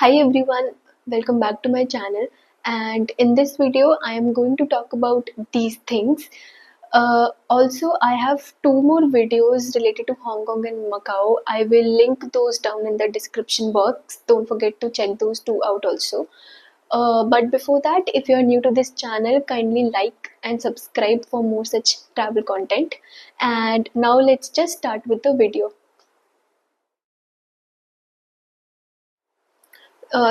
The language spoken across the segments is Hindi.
Hi everyone, welcome back to my channel. And in this video, I am going to talk about these things. Also, I have two more videos related to Hong Kong and Macau. I will link those down in the description box. Don't forget to check those two out also. But before that, if you are new to this channel, kindly like and subscribe for more such travel content. And now let's just start with the video.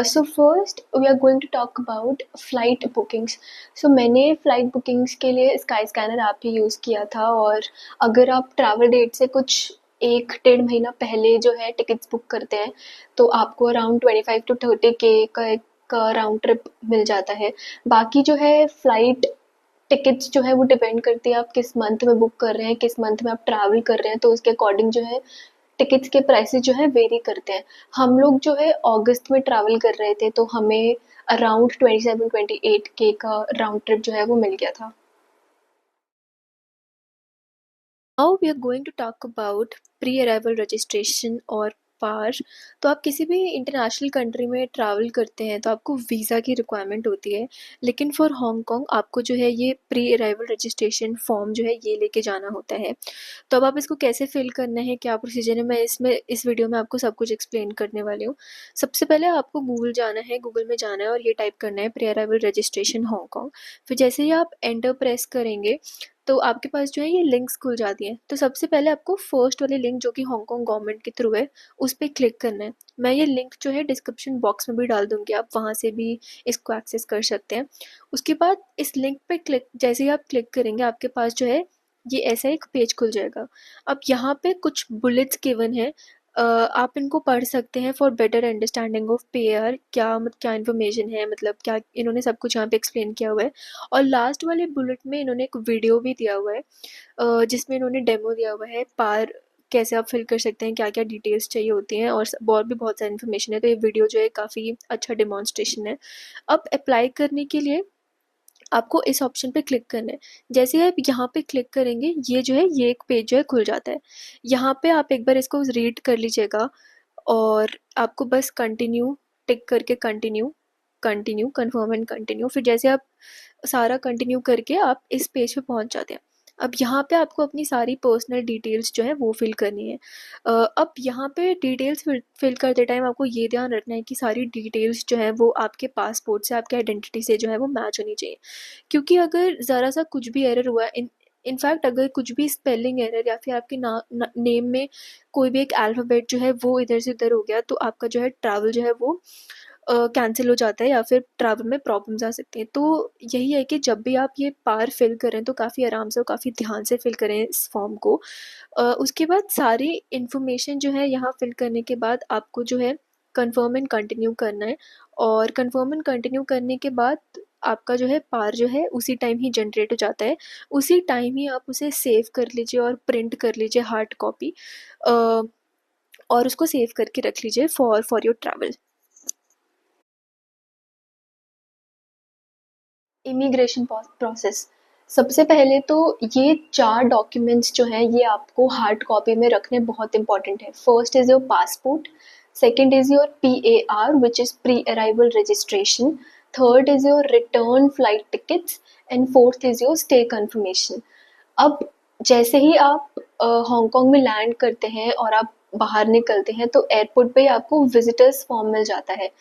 So first we are going to talk about flight bookings. So मैंने flight bookings के लिए स्काई स्कैनर ऐप ही यूज़ किया था और अगर आप ट्रैवल डेट से कुछ 1-1.5 महीना पहले जो है टिकट्स बुक करते हैं तो आपको अराउंड 25 to 30K का एक राउंड ट्रिप मिल जाता है. बाकी जो है फ्लाइट टिकट्स जो है वो डिपेंड करती है आप किस मंथ में बुक कर रहे हैं, किस मंथ में आप ट्रैवल कर रहे हैं, तो उसके अकॉर्डिंग जो है टिकट्स के प्राइसेस जो है वेरी करते हैं. हम लोग जो है अगस्त में ट्रैवल कर रहे थे तो हमें अराउंड 27-28K का राउंड ट्रिप जो है वो मिल गया था. Now we are going to talk about pre-arrival registration और पार. तो आप किसी भी इंटरनेशनल कंट्री में ट्रैवल करते हैं तो आपको वीज़ा की रिक्वायरमेंट होती है, लेकिन फॉर हांगकांग आपको जो है ये प्री अराइवल रजिस्ट्रेशन फॉर्म जो है ये लेके जाना होता है. तो अब आप इसको कैसे फिल करना है, क्या प्रोसीजर है, मैं इस वीडियो में आपको सब कुछ एक्सप्लेन करने वाली हूँ. सबसे पहले आपको गूगल में जाना है और ये टाइप करना है प्री अराइवल रजिस्ट्रेशन हांगकांग. फिर जैसे ही आप एंटर प्रेस करेंगे तो आपके पास जो है ये लिंक्स खुल जाती हैं. तो सबसे पहले आपको फर्स्ट वाली लिंक जो कि हांगकांग गवर्नमेंट के थ्रू है उस पर क्लिक करना है. मैं ये लिंक जो है डिस्क्रिप्शन बॉक्स में भी डाल दूंगी, आप वहाँ से भी इसको एक्सेस कर सकते हैं. उसके बाद इस लिंक पे क्लिक जैसे ही आप क्लिक करेंगे आपके पास जो है ये ऐसा एक पेज खुल जाएगा. अब यहाँ पे कुछ बुलेट्स गिवन है, आप इनको पढ़ सकते हैं for better understanding of pair. क्या इन्फॉर्मेशन है, मतलब क्या इन्होंने सब कुछ यहाँ पे एक्सप्लेन किया हुआ है. और लास्ट वाले बुलेट में इन्होंने एक वीडियो भी दिया हुआ है जिसमें इन्होंने डेमो दिया हुआ है पार कैसे आप फिल कर सकते हैं, क्या क्या डिटेल्स चाहिए होती हैं और भी बहुत सारी इन्फॉर्मेशन है. तो ये वीडियो जो है काफ़ी अच्छा डेमोन्स्ट्रेशन है. अब अप्लाई करने के लिए आपको इस ऑप्शन पे क्लिक करना है. जैसे ही आप यहाँ पे क्लिक करेंगे ये जो है ये एक पेज जो है खुल जाता है. यहाँ पे आप एक बार इसको रीड कर लीजिएगा और आपको बस कंटिन्यू टिक करके continue continue confirm and continue. फिर जैसे आप सारा कंटिन्यू करके आप इस पेज पे पहुंच जाते हैं. अब यहाँ पे आपको अपनी सारी पर्सनल डिटेल्स जो है वो फिल करनी है. अब यहाँ पे डिटेल्स फिल करते टाइम आपको ये ध्यान रखना है कि सारी डिटेल्स जो है वो आपके पासपोर्ट से, आपके आइडेंटिटी से जो है वो मैच होनी चाहिए. क्योंकि अगर ज़रा सा कुछ भी एरर हुआ, इनफैक्ट अगर कुछ भी स्पेलिंग एरर या फिर आपके नेम में कोई भी एक अल्फ़ाबेट जो है वो इधर से उधर हो गया तो आपका जो है ट्रैवल जो है वो कैंसिल हो जाता है या फिर ट्रैवल में प्रॉब्लम्स आ सकती हैं. तो यही है कि जब भी आप ये पार फिल करें तो काफ़ी आराम से और काफ़ी ध्यान से फिल करें इस फॉर्म को. उसके बाद सारी इन्फॉर्मेशन जो है यहाँ फिल करने के बाद आपको जो है कन्फर्म एंड कंटिन्यू करना है. और कन्फर्म एंड कंटिन्यू करने के बाद आपका जो है पार जो है उसी टाइम ही जनरेट हो जाता है. उसी टाइम ही आप उसे सेव कर लीजिए और प्रिंट कर लीजिए हार्ड कॉपी, और उसको सेव करके रख लीजिए for your travel. Immigration process. सबसे पहले तो ये 4 डॉक्यूमेंट्स जो हैं ये आपको हार्ड कॉपी में रखने बहुत इंपॉर्टेंट है. First is your passport, second is your PAR which is pre arrival registration, third is your return flight tickets and fourth is your stay confirmation. अब जैसे ही आप हांगकांग में लैंड करते हैं और आप बाहर निकलते हैं तो एयरपोर्ट पे आपको विजिटर्स फॉर्म मिल जाता है.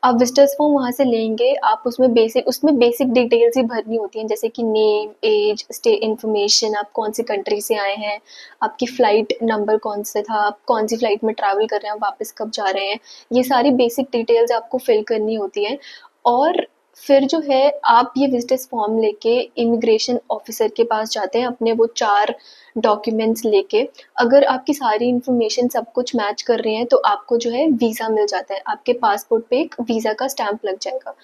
आप विजिटर्स फॉर्म वहाँ से लेंगे, आप उसमें बेसिक डिटेल्स ही भरनी होती हैं जैसे कि नेम, एज, स्टे इन्फॉर्मेशन, आप कौन सी कंट्री से आए हैं, आपकी फ़्लाइट नंबर कौन से था, आप कौन सी फ़्लाइट में ट्रैवल कर रहे हैं, वापस कब जा रहे हैं. ये सारी बेसिक डिटेल्स आपको फिल करनी होती हैं. और फिर जो है आप ये विजिटर्स फॉर्म लेके इमिग्रेशन ऑफिसर के पास जाते हैं अपने वो 4 डॉक्यूमेंट्स लेके. अगर आपकी सारी इन्फॉर्मेशन सब कुछ मैच कर रही है तो आपको जो है वीज़ा मिल जाता है, आपके पासपोर्ट पे एक वीज़ा का स्टैंप लग जाएगा.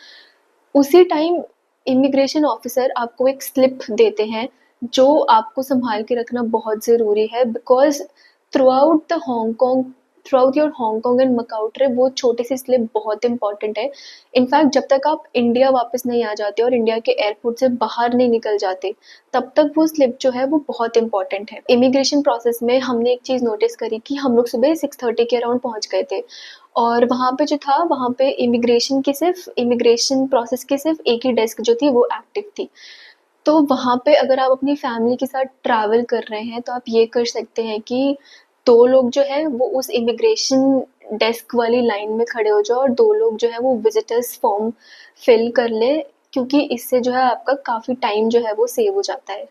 उसी टाइम इमिग्रेशन ऑफिसर आपको एक स्लिप देते हैं जो आपको संभाल के रखना बहुत ज़रूरी है, because through out the Hong Kong through out your Hong Kong and Macau trip वो छोटी सी स्लिप बहुत इंपॉर्टेंट है। इनफैक्ट जब तक आप इंडिया वापस नहीं आ जाते और इंडिया के एयरपोर्ट से बाहर नहीं निकल जाते, तब तक वो स्लिप जो है वो बहुत इंपॉर्टेंट है। इमिग्रेशन प्रोसेस में हमने एक चीज़ नोटिस करी कि हम लोग सुबह 6:30 के अराउंड पहुंच गए थे, और वहाँ पे जो था, वहाँ पे इमिग्रेशन प्रोसेस की सिर्फ एक ही डेस्क जो थी वो एक्टिव थी। तो वहाँ पे अगर आप अपनी फैमिली के साथ ट्रैवल कर रहे हैं तो आप ये कर सकते हैं कि 2 लोग जो है वो उस इमिग्रेशन डेस्क वाली लाइन में खड़े हो जाओ और 2 लोग जो है वो विजिटर्स फॉर्म फिल कर ले, क्योंकि इससे जो है आपका काफ़ी टाइम जो है वो सेव हो जाता है।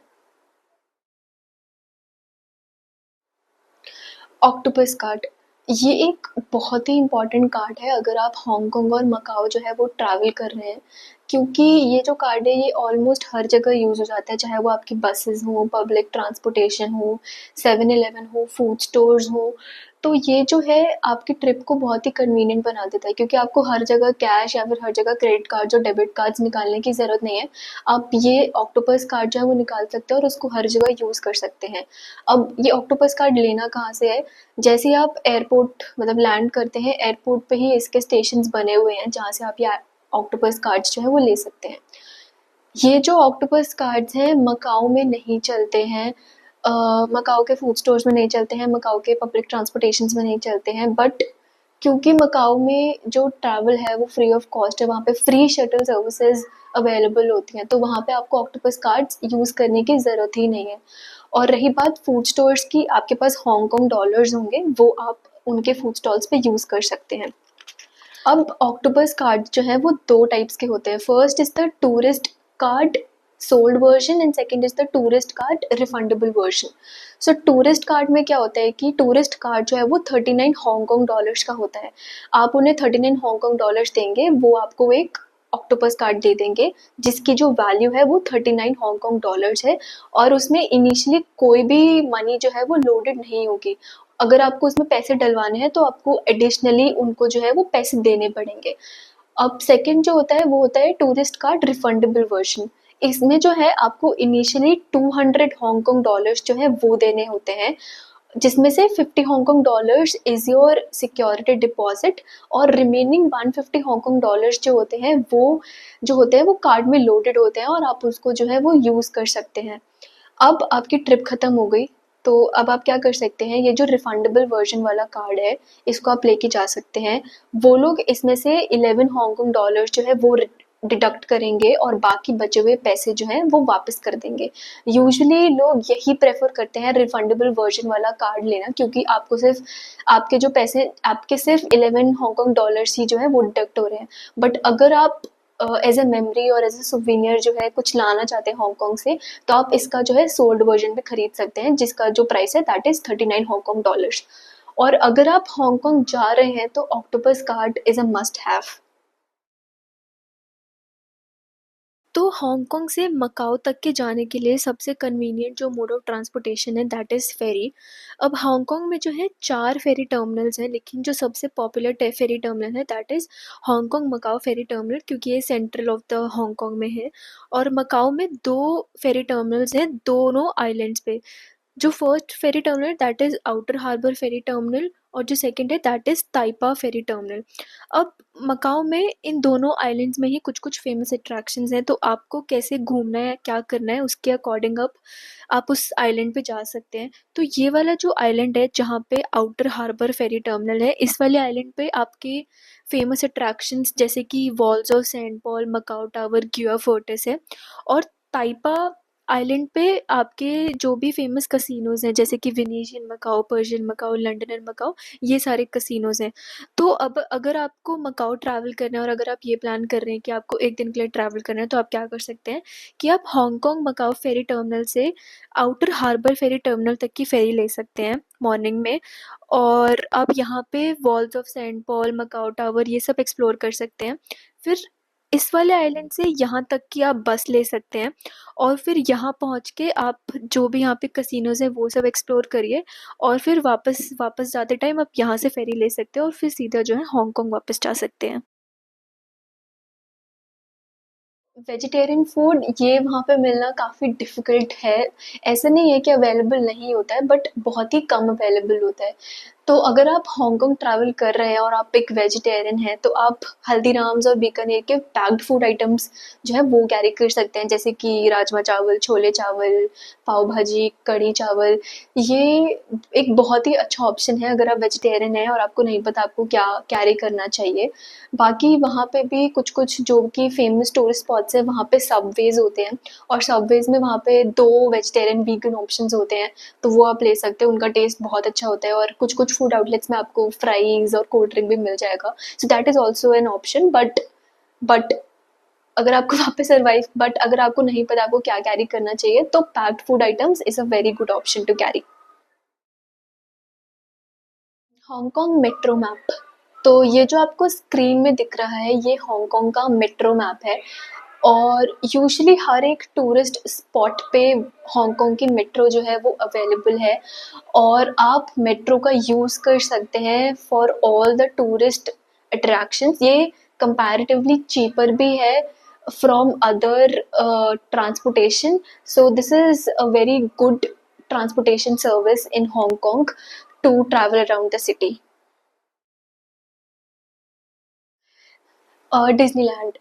ऑक्टोपस कार्ड, ये एक बहुत ही इम्पोर्टेंट कार्ड है अगर आप हांगकांग और मकाओ जो है वो ट्रैवल कर रहे हैं, क्योंकि ये जो कार्ड है ये ऑलमोस्ट हर जगह यूज़ हो जाता है, चाहे वो आपकी बसेस हो, पब्लिक ट्रांसपोर्टेशन हो, 7-Eleven हो, फूड स्टोर्स हो। तो ये जो है आपकी ट्रिप को बहुत ही कन्वीनियंट बना देता है, क्योंकि आपको हर जगह कैश या फिर हर जगह क्रेडिट कार्ड और डेबिट कार्ड्स निकालने की ज़रूरत नहीं है। आप ये ऑक्टोपस कार्ड जो है वो निकाल सकते हैं और उसको हर जगह यूज़ कर सकते हैं। अब ये ऑक्टोपस कार्ड लेना कहाँ से है? जैसे ही आप एयरपोर्ट मतलब लैंड करते हैं, एयरपोर्ट पे ही इसके स्टेशंस बने हुए हैं जहाँ से आप ये ऑक्टोपस कार्ड्स जो है वो ले सकते हैं। ये जो ऑक्टोपस कार्ड्स हैं मकाओ में नहीं चलते हैं, मकाओ के फूड स्टोर्स में नहीं चलते हैं, मकाओ के पब्लिक ट्रांसपोर्टेशंस में नहीं चलते हैं, बट क्योंकि मकाओ में जो ट्रैवल है वो फ्री ऑफ कॉस्ट है, वहाँ पे फ्री शटल सर्विसेज अवेलेबल होती हैं, तो वहाँ पे आपको ऑक्टोपस कार्ड्स यूज़ करने की ज़रूरत ही नहीं है। और रही बात फूड स्टोर्स की, आपके पास हांगकांग डॉलर्स होंगे, वो आप उनके फूड स्टॉल्स पे यूज़ कर सकते हैं। अब ऑक्टोपस कार्ड जो है वो 2 टाइप्स के होते हैं। First is the tourist card sold version and second is the tourist card refundable version. So tourist card में क्या होता है कि टूरिस्ट कार्ड जो है वो 39 हांगकांग डॉलर्स का होता है। आप उन्हें 39 हांगकांग डॉलर्स देंगे, वो आपको एक ऑक्टोपस कार्ड दे देंगे जिसकी जो वैल्यू है वो 39 हांगकांग डॉलर्स है, और उसमें इनिशियली कोई भी मनी जो है वो लोडेड नहीं होगी। अगर आपको उसमें पैसे डलवाने हैं तो आपको एडिशनली उनको जो है वो पैसे देने पड़ेंगे। अब सेकंड जो होता है वो होता है टूरिस्ट कार्ड रिफंडेबल वर्जन। इसमें जो है आपको इनिशियली 200 हांगकांग डॉलर्स जो है वो देने होते हैं, जिसमें से 50 Hong Kong dollars is your security deposit, और रिमेनिंग 150 हांगकांग डॉलर्स जो होते हैं वो कार्ड में लोडेड होते हैं और आप उसको जो है वो यूज़ कर सकते हैं। अब आपकी ट्रिप खत्म हो गई, तो अब आप क्या कर सकते हैं, ये जो रिफंडेबल वर्जन वाला कार्ड है इसको आप लेके जा सकते हैं। वो लोग इसमें से 11 हांगकांग डॉलर्स जो है वो डिडक्ट करेंगे और बाकी बचे हुए पैसे जो हैं वो वापस कर देंगे। यूजुअली लोग यही प्रेफर करते हैं रिफंडेबल वर्जन वाला कार्ड लेना, क्योंकि आपको सिर्फ आपके जो पैसे आपके सिर्फ 11 हांगकांग डॉलर्स ही जो है वो डिडक्ट हो रहे हैं। बट अगर आप एज ए मेमोरी और एज ए सुवीनियर जो है कुछ लाना चाहते हैं हांगकांग से, तो आप इसका जो है सोल्ड वर्जन पे खरीद सकते हैं जिसका जो प्राइस है दैट इज 39 हांगकांग डॉलर्स। और अगर आप हांगकांग जा रहे हैं तो octopus card is a must have. तो हांगकांग से मकाओ तक के जाने के लिए सबसे कन्वीनियंट जो मोड ऑफ ट्रांसपोर्टेशन है दैट इज़ फेरी। अब हांगकांग में जो है 4 फेरी टर्मिनल्स हैं, लेकिन जो सबसे पॉपुलर फेरी टर्मिनल है that is Hong Kong Macau ferry terminal, क्योंकि ये सेंट्रल ऑफ द हांगकांग में है। और मकाओ में 2 फेरी टर्मिनल्स हैं दोनों आइलैंड्स पे। जो first ferry terminal that is outer harbour ferry terminal, और जो सेकंड है that is Taipa ferry terminal. अब मकाओ में इन दोनों आइलैंड्स में ही कुछ-कुछ फेमस अट्रैक्शंस हैं, तो आपको कैसे घूमना है, क्या करना है, उसके अकॉर्डिंग आप उस आइलैंड पे जा सकते हैं। तो ये वाला जो आइलैंड है जहाँ पे आउटर हार्बर फेरी टर्मिनल है, इस वाले आइलैंड पे आपके फेमस अट्रैक्शंस जैसे कि Walls of Saint Paul, Macau Tower, Guia Fortress है। और ताइपा आइलैंड पे आपके जो भी फेमस कसिनोज़ हैं जैसे कि Venetian Macau, Persian Macau, London Macau, ये सारे कसिनोज़ हैं। तो अब अगर आपको मकाओ ट्रैवल करना है और अगर आप ये प्लान कर रहे हैं कि आपको 1 दिन के लिए ट्रैवल करना है, तो आप क्या कर सकते हैं कि आप हांगकांग मकाओ फेरी टर्मिनल से आउटर हार्बर फेरी टर्मिनल तक की फेरी ले सकते हैं मॉर्निंग में, और आप यहाँ पे walls of Saint Paul, Macau tower ये सब एक्सप्लोर कर सकते हैं। फिर इस वाले आइलैंड से यहाँ तक की आप बस ले सकते हैं, और फिर यहाँ पहुँच के आप जो भी यहाँ पे कसिनोज़ हैं वो सब एक्सप्लोर करिए, और फिर वापस वापस जाते टाइम आप यहाँ से फेरी ले सकते हैं और फिर सीधा जो है हांगकांग वापस जा सकते हैं। वेजिटेरियन फूड ये वहाँ पे मिलना काफ़ी डिफ़िकल्ट है। ऐसा नहीं है कि अवेलेबल नहीं होता है, बट बहुत ही कम अवेलेबल होता है। तो अगर आप हांगकांग ट्रैवल कर रहे हैं और आप एक वेजिटेरियन हैं, तो आप हल्दीराम्स और बीकानेर के पैक्ड फूड आइटम्स जो है वो कैरी कर सकते हैं, जैसे कि राजमा चावल, छोले चावल, पाव भाजी, कढ़ी चावल। ये एक बहुत ही अच्छा ऑप्शन है अगर आप वेजिटेरियन हैं और आपको नहीं पता आपको क्या कैरी करना चाहिए। बाकी वहाँ पे भी कुछ-कुछ जो कि फेमस टूरिस्ट स्पॉट्स हैं, वहाँ पे सबवेज़ होते हैं और सबवेज़ में वहाँ पे 2 वेजिटेरियन, वीगन ऑप्शंस होते हैं, तो वो आप ले सकते हो। उनका टेस्ट बहुत अच्छा होता है और कुछ-कुछ फूड आउटलेट्स में आपको फ्राइज़ और कोल्ड ड्रिंक भी मिल जाएगा। So that is also an option, but अगर आपको वहाँ पे सर्वाइव बट अगर आपको नहीं पता आपको क्या कैरी करना चाहिए, तो packed food items is a very good option to carry. Hong Kong metro map. तो ये जो आपको स्क्रीन में दिख रहा है, ये हांगकांग का मेट्रो मैप है और यूजुअली हर एक टूरिस्ट स्पॉट पे हांगकांग की मेट्रो जो है वो अवेलेबल है और आप मेट्रो का यूज़ कर सकते हैं for all the tourist attractions. ये कंपैरेटिवली चीपर भी है from other transportation, so this is a very good transportation service in Hong Kong to travel around the city. डिज़नीलैंड।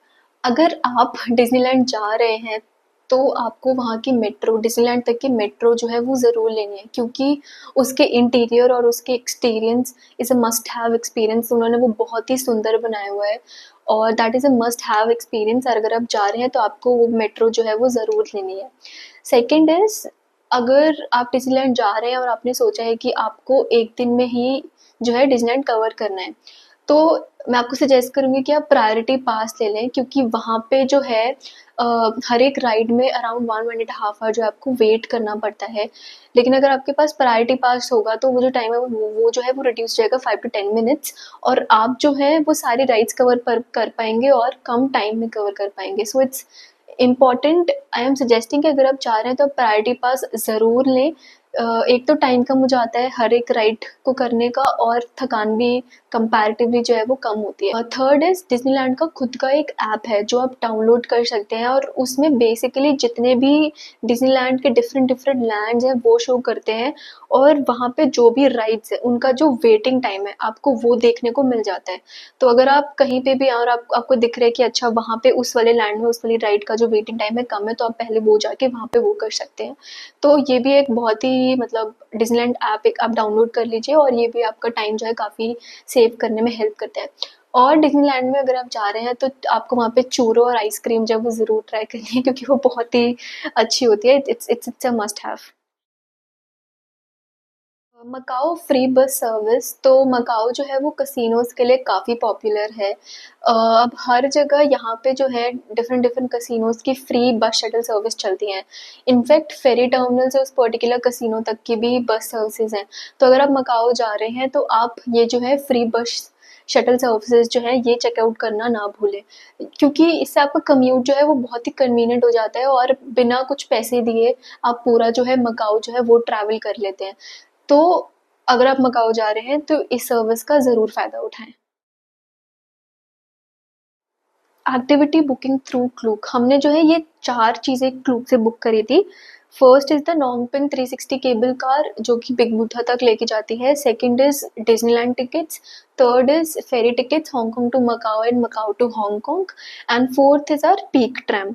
अगर आप डिज़नीलैंड जा रहे हैं, तो आपको वहाँ की मेट्रो, डिज़नीलैंड तक की मेट्रो जो है वो ज़रूर लेनी है, क्योंकि उसके इंटीरियर और उसके experience is a must have experience. उन्होंने वो बहुत ही सुंदर बनाया हुआ है और that is a must have experience. और अगर आप जा रहे हैं तो आपको वो मेट्रो जो है वो ज़रूर लेनी है। सेकंड इज़, अगर आप डिज़नीलैंड जा रहे हैं और आपने सोचा है कि आपको एक दिन में ही जो है डिज़नीलैंड कवर करना है, तो मैं आपको सजेस्ट करूँगी कि आप प्रायोरिटी पास ले लें, क्योंकि वहाँ पे जो है हर एक राइड में अराउंड 1 1.5 आवर जो है आपको वेट करना पड़ता है। लेकिन अगर आपके पास प्रायोरिटी पास होगा तो वो जो टाइम है वो जो है वो रिड्यूस हो जाएगा 5 टू 10 मिनट्स और आप जो है वो सारी राइड्स कवर कर पाएँगे और कम टाइम में कवर कर पाएँगे। So it's important, I am suggesting कि अगर आप जा रहे हैं तो आप प्रायोरिटी पास ज़रूर लें। एक तो टाइम कम हो जाता है हर एक राइड को करने का और थकान भी कंपैरेटिवली जो है वो कम होती है। थर्ड इज़, डिज़नीलैंड का खुद का एक ऐप है जो आप डाउनलोड कर सकते हैं और उसमें बेसिकली जितने भी डिज़नीलैंड के डिफरेंट डिफरेंट लैंड्स हैं वो शो करते हैं और वहाँ पे जो भी राइड्स हैं उनका जो वेटिंग टाइम है आपको वो देखने को मिल जाता है। तो अगर आप कहीं पे भी और आपको दिख रहा है कि अच्छा वहाँ पे उस वाले लैंड में उस वाली राइड का जो वेटिंग टाइम है कम है, तो आप पहले वो जाके वहाँ पे वो कर सकते हैं। तो ये भी एक बहुत ही मतलब डिज़नीलैंड ऐप एक आप डाउनलोड कर लीजिए और ये भी आपका टाइम जो है काफ़ी सेव करने में हेल्प करता है। और डिज़नीलैंड में अगर आप जा रहे हैं तो आपको वहाँ पे चूरो और आइसक्रीम जो है वो ज़रूर ट्राई करनी है, क्योंकि वो बहुत ही अच्छी होती है। It's a must have. Macau free bus service. तो मकाओ जो है वो कसिनोज के लिए काफ़ी पॉपुलर है। अब हर जगह यहाँ पे जो है डिफरेंट डिफरेंट कसिनोज की फ्री बस शटल सर्विस चलती हैं। इनफैक्ट फेरी टर्मिनल से उस पर्टिकुलर कसिनो तक की भी बस सर्विसेज हैं। तो अगर आप मकाओ जा रहे हैं तो आप ये जो है फ्री बस शटल सर्विसेज जो है ये चेकआउट करना ना भूलें, क्योंकि इससे आपका कम्यूट जो है वो बहुत ही कन्वीनियंट हो जाता है और बिना कुछ पैसे दिए आप पूरा जो है मकाओ जो है वो ट्रैवल कर लेते हैं। तो अगर आप मकाओ जा रहे हैं तो इस सर्विस का ज़रूर फ़ायदा उठाएँ। एक्टिविटी बुकिंग थ्रू क्लूक, हमने जो है ये 4 चीज़ें क्लूक से बुक करी थी। First is the Ngong Ping 360 cable car जो कि बिग बुद्धा तक लेके जाती है। Second is Disneyland tickets. Third is ferry tickets Hong Kong to Macau and Macau to Hong Kong. And fourth is our peak tram.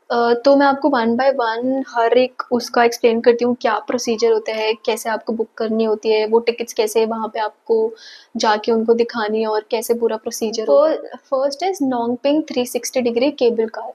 तो मैं आपको वन बाय वन हर एक उसका एक्सप्लेन करती हूँ, क्या प्रोसीजर होता है, कैसे आपको बुक करनी होती है, वो टिकट्स कैसे वहाँ पे आपको जाके उनको दिखानी है और कैसे पूरा प्रोसीजर होता है। First is Ngong Ping 360 degree cable car.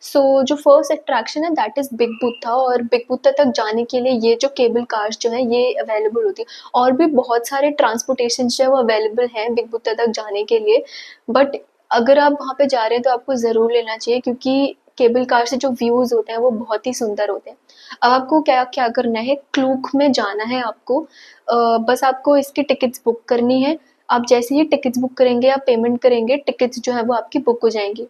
So जो फर्स्ट अट्रैक्शन है दैट इज़ बिग बुद्धा और बिग बुद्धा तक जाने के लिए ये जो केबल कार्स जो हैं ये अवेलेबल होती है और भी बहुत सारे ट्रांसपोर्टेशन जो है वो अवेलेबल हैं बिग बुद्धा तक जाने के लिए। बट अगर आप वहाँ पे जा रहे हैं तो आपको ज़रूर लेना चाहिए, क्योंकि केबल कार से जो व्यूज़ होते हैं वो बहुत ही सुंदर होते हैं। अब आपको क्या क्या करना है, क्लूक में जाना है आपको। बस आपको इसकी टिकट्स बुक करनी है। आप जैसे ही टिकट्स बुक करेंगे आप पेमेंट करेंगे, टिकट्स जो है वो आपकी बुक हो जाएंगी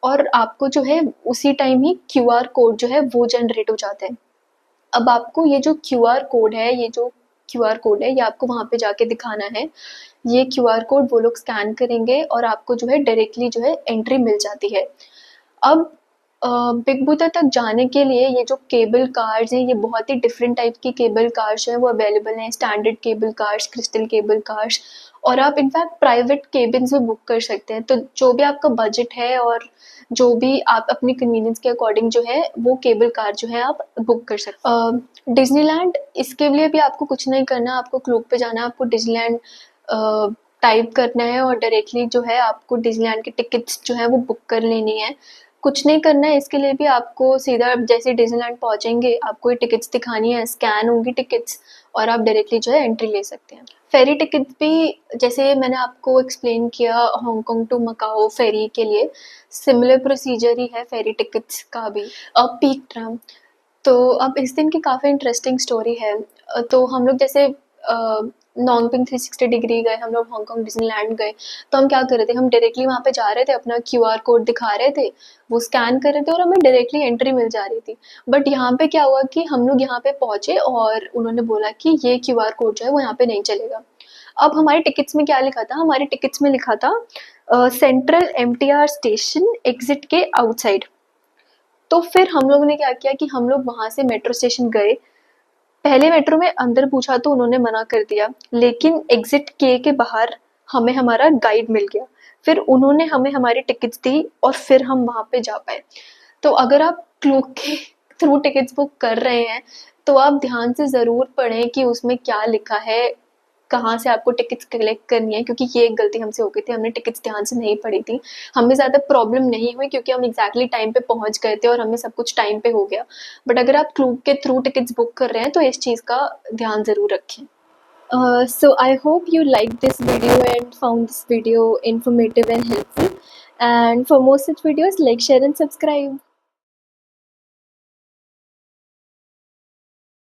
और आपको जो है उसी टाइम ही क्यूआर कोड जो है वो जनरेट हो जाता है। अब आपको ये जो क्यूआर कोड है, ये आपको वहाँ पे जाके दिखाना है। ये क्यूआर कोड वो लोग स्कैन करेंगे और आपको जो है डायरेक्टली जो है एंट्री मिल जाती है। अब बिग बुद्धा तक जाने के लिए ये जो केबल कार्स हैं, ये बहुत ही डिफरेंट टाइप की केबल कार्स हैं वो अवेलेबल हैं। Standard cable cars, crystal cable cars, और आप इनफैक्ट प्राइवेट केबिन्स भी बुक कर सकते हैं। तो जो भी आपका बजट है और जो भी आप अपनी कन्वीनियंस के अकॉर्डिंग जो है वो केबल कार जो है आप बुक कर सकते हैं। डिज्नीलैंड, इसके लिए भी आपको कुछ नहीं करना, आपको क्लूक पे जाना है, आपको डिज्नीलैंड टाइप करना है और डायरेक्टली जो है आपको डिज्नीलैंड की टिकट्स जो है वो बुक कर लेनी है। कुछ नहीं करना है इसके लिए भी, आपको सीधा जैसे डिज्नीलैंड पहुंचेंगे आपको ये टिकट्स दिखानी है, स्कैन होंगी टिकट्स और आप डायरेक्टली जो है एंट्री ले सकते हैं। फेरी टिकट्स भी जैसे मैंने आपको एक्सप्लेन किया हांगकांग टू मकाओ फेरी के लिए सिमिलर प्रोसीजर ही है फेरी टिकट्स का भी। अब पीक ट्राम, तो अब इस दिन की काफ़ी इंटरेस्टिंग स्टोरी है। तो हम लोग जैसे नॉन्गपिंग 360 डिग्री गए, हम लोग हांगकांग डिज्नीलैंड गए, तो हम क्या कर रहे थे, हम डायरेक्टली वहाँ पे जा रहे थे, अपना क्यूआर कोड दिखा रहे थे, वो स्कैन कर रहे थे और हमें डायरेक्टली एंट्री मिल जा रही थी। बट यहाँ पे क्या हुआ कि हम लोग यहाँ पे पहुँचे और उन्होंने बोला कि ये क्यूआर कोड जो है वो यहाँ पे नहीं चलेगा। अब हमारे टिकट्स में क्या लिखा था, हमारे टिकट्स में लिखा था सेंट्रल एमटीआर स्टेशन एग्जिट के आउटसाइड। तो फिर हम लोगों ने क्या किया कि हम लोग वहां से मेट्रो स्टेशन गए। पहले मेट्रो में अंदर पूछा तो उन्होंने मना कर दिया, लेकिन एग्जिट के बाहर हमें हमारा गाइड मिल गया। फिर उन्होंने हमें हमारी टिकट्स दी और फिर हम वहां पे जा पाए। तो अगर आप क्लूक के थ्रू टिकट्स बुक कर रहे हैं तो आप ध्यान से ज़रूर पढ़ें कि उसमें क्या लिखा है, कहाँ से आपको टिकट्स कलेक्ट करनी है, क्योंकि ये एक गलती हमसे हो गई थी, हमने टिकट्स ध्यान से नहीं पढ़ी थी। हमें ज़्यादा प्रॉब्लम नहीं हुई क्योंकि हम एग्जैक्टली टाइम पे पहुंच गए थे और हमें सब कुछ टाइम पे हो गया। बट अगर आप क्लूक के थ्रू टिकट्स बुक कर रहे हैं तो इस चीज़ का ध्यान ज़रूर रखें। So I hope you liked this video and found this video informative and helpful. And for more such videos, like, share and subscribe.